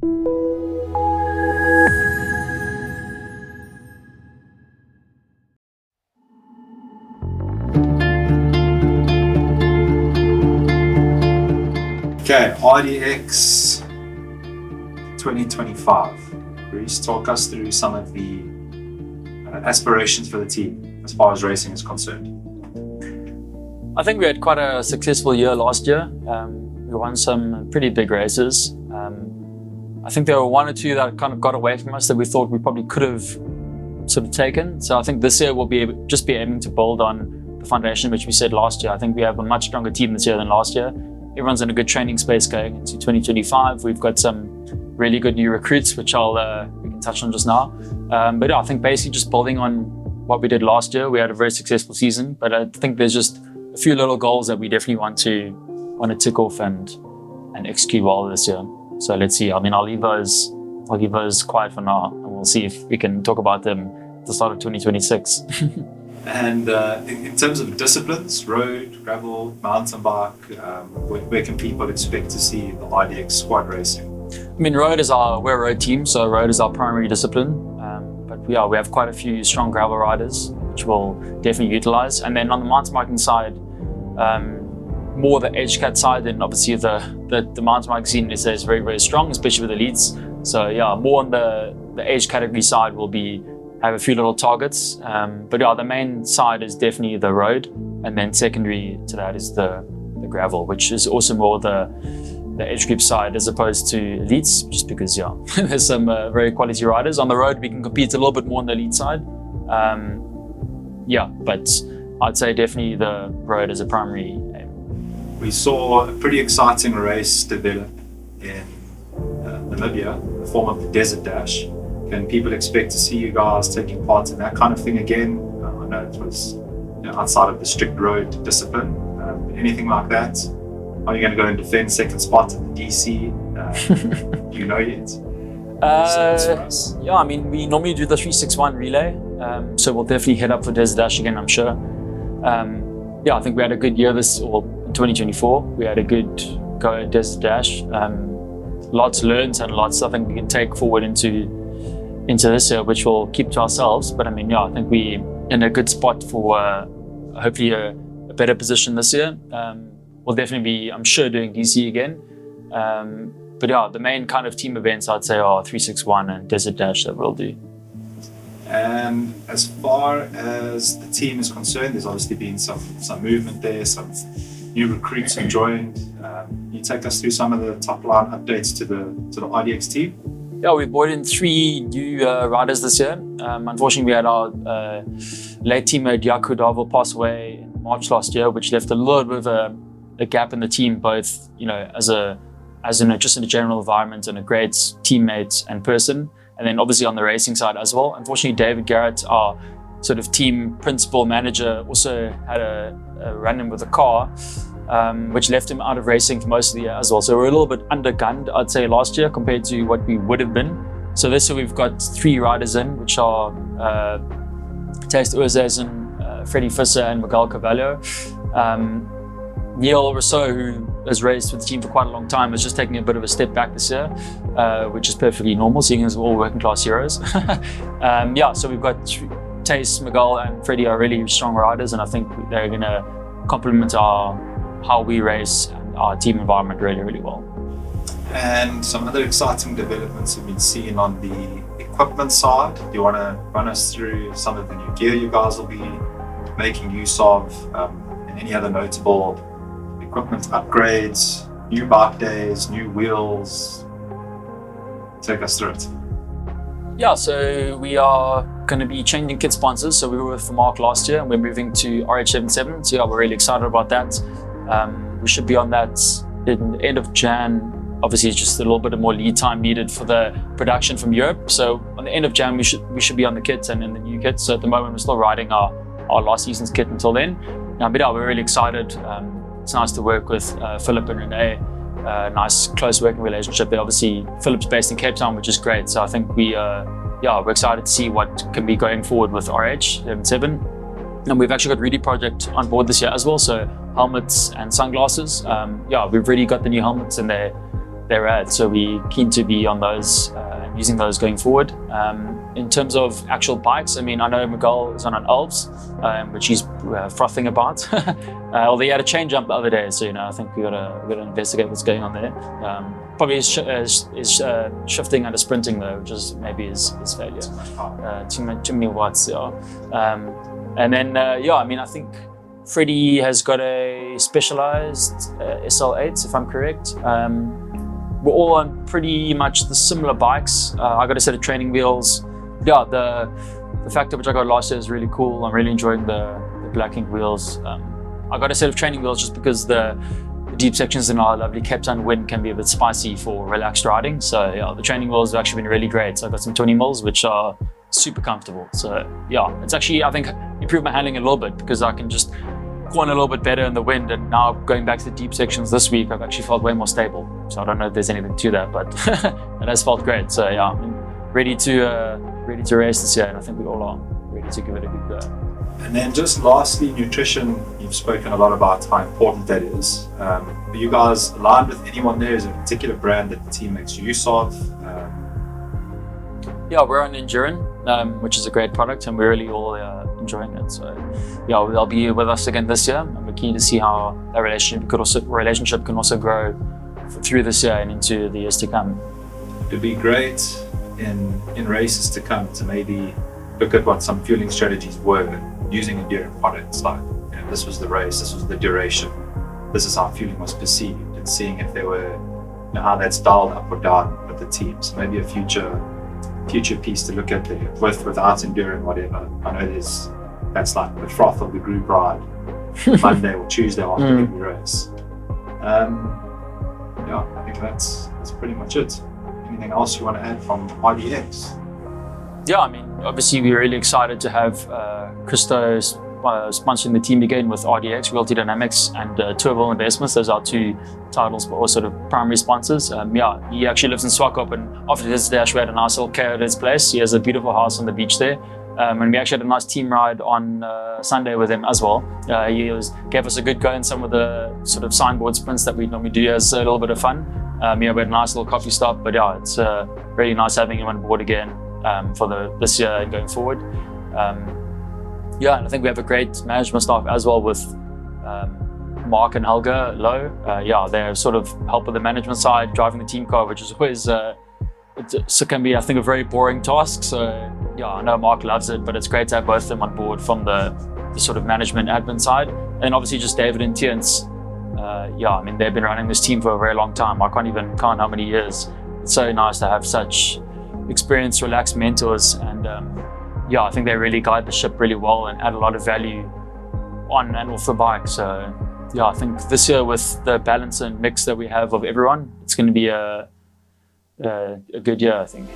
Okay, RDX 2025. Reece, talk us through some of the aspirations for the team as far as racing is concerned. I think we had quite a successful year last year. We won some pretty big races. I think there were one or two that kind of got away from us that we thought we probably could have sort of taken. So I think this year we'll be aiming to build on the foundation which we said last year. I think we have a much stronger team this year than last year. Everyone's in a good training space going into 2025. We've got some really good new recruits, which we can touch on just now. But yeah, I think basically just building on what we did last year. We had a very successful season, but I think there's just a few little goals that we definitely want to tick off and execute well this year. So let's see. I mean, I'll leave those quiet for now, and we'll see if we can talk about them at the start of 2026. And in terms of disciplines, road, gravel, mountain bike, where can people expect to see the RDX squad racing? I mean, we're a road team, so road is our primary discipline. But we have quite a few strong gravel riders, which we'll definitely utilize. And then on the mountain biking side, more the age cat side, then obviously the mountain bike scene is very, very strong, especially with elites. So yeah, more on the age category side will have a few little targets. But yeah, the main side is definitely the road. And then secondary to that is the gravel, which is also more the age group side as opposed to elites, just because there's some very quality riders. On the road, we can compete a little bit more on the elite side. But I'd say definitely the road is a primary aim. We saw a pretty exciting race develop in Namibia, the form of the Desert Dash. Can people expect to see you guys taking part in that kind of thing again? I know it was outside of the strict road discipline. Anything like that? Are you going to go and defend second spot at the DC? Do you know yet? I mean, we normally do the 361 relay, so we'll definitely head up for Desert Dash again, I'm sure. I think we had a good year in 2024. We had a good go at Desert Dash. Lots learned and lots I think we can take forward into this year, which we'll keep to ourselves. But I mean, I think we're in a good spot for hopefully a better position this year. We'll definitely be, I'm sure, doing DC again. But the main kind of team events I'd say are 361 and Desert Dash that we'll do. And as far as the team is concerned, there's obviously been some movement there, some new recruits have joined. Can you take us through some of the top line updates to the RDX team? Yeah, we brought in 3 new riders this year. Unfortunately, we had our late teammate Yaku Davo pass away in March last year, which left a little bit of a gap in the team, both just in a general environment and a great teammate and person, and then obviously on the racing side as well. Unfortunately, David Garrett, our sort of team principal manager, also had a run-in with a car, which left him out of racing for most of the year as well. So we're a little bit undergunned, I'd say, last year compared to what we would have been. So this year we've got 3 riders in, which are Taste Urzazen, Freddie Fisser, and Miguel Carvalho. Neil Rousseau, who has raced with the team for quite a long time, is just taking a bit of a step back this year, which is perfectly normal, seeing as we're all working class heroes. So we've got Taste, Miguel, and Freddie are really strong riders, and I think they're going to complement how we race and our team environment really, really well. And some other exciting developments have been seen on the equipment side. Do you want to run us through some of the new gear you guys will be making use of, and any other notable equipment upgrades, new bike days, new wheels? Take us through it. Yeah, so we are going to be changing kit sponsors. So we were with Mark last year and we're moving to RH77. So we're really excited about that. We should be on that in the end of Jan. Obviously, it's just a little bit of more lead time needed for the production from Europe. So on the end of Jan, we should be on the kits and in the new kits. So at the moment, we're still riding our last season's kit until then. But we're really excited. It's nice to work with Philip and Renee. Nice close working relationship. They're obviously, Philip's based in Cape Town, which is great. So I think we're excited to see what can be going forward with RH77. And we've actually got Realty project on board this year as well. So helmets and sunglasses. We've really got the new helmets and they're they're at. So we're keen to be on those and using those going forward. In terms of actual bikes, I mean, I know Miguel is on an Alps, which he's frothing about. Although he had a chain jump the other day, so I think we gotta investigate what's going on there. Probably is shifting and sprinting though, which is maybe his failure. Too many watts, yeah. And then I mean, I think Freddie has got a Specialized SL8, if I'm correct. We're all on pretty much the similar bikes. I got a set of training wheels. Yeah, the Factor which I got last year is really cool. I'm really enjoying the Black Ink wheels. I got a set of training wheels just because the deep sections in our lovely Cape Town wind can be a bit spicy for relaxed riding. So yeah, the training wheels have actually been really great. So I got some 20 mils, which are super comfortable. So yeah, it's actually, I think, improved my handling a little bit because I can just go on a little bit better in the wind. And now going back to the deep sections this week, I've actually felt way more stable. So I don't know if there's anything to that, but it has felt great. So yeah, I'm ready to race this year, and I think we all are ready to give it a good go. And then just lastly, nutrition. You've spoken a lot about how important that is. Are you guys aligned with anyone there? Is there a particular brand that the team makes use of? Yeah, we're on Endurin, which is a great product, and we're really all enjoying it. So yeah, they'll be with us again this year, and we're keen to see how that relationship can also grow through this year and into the years to come. It'd be great in races to come to maybe look at what some fueling strategies were using Endurin products. Like, this was the race, this was the duration, this is how fueling was perceived, and seeing if there were, how that's dialed up or down with the teams. So maybe a future piece to look at there, without Endurin, whatever. I know that's like the froth of the group ride, Monday or Tuesday after every race. Yeah, I think that's pretty much it. Anything else you want to add from RDX? Yeah, I mean, obviously we're really excited to have Christo sponsoring the team again with RDX, Realty, Dynamix, and Tourville Investments. Those are two titles, but also the primary sponsors. Yeah, he actually lives in Swakop, and after his dash, we had a nice little care at his place. He has a beautiful house on the beach there. And we actually had a nice team ride on Sunday with him as well. He gave us a good go in some of the sort of signboard sprints that we normally do as a little bit of fun. We had a nice little coffee stop, but yeah, it's really nice having him on board again for this year and going forward. Yeah, and I think we have a great management staff as well with Mark and Helga Lowe. Yeah, they're sort of help with the management side, driving the team car, which is always it can be, I think, a very boring task. So yeah, I know Mark loves it, but it's great to have both of them on board from the sort of management admin side. And obviously just David and Tience. Yeah, I mean, they've been running this team for a very long time. I can't even count how many years. It's so nice to have such experienced, relaxed mentors. And yeah, I think they really guide the ship really well and add a lot of value on and off the bike. So yeah, I think this year with the balance and mix that we have of everyone, it's going to be a good year, I think.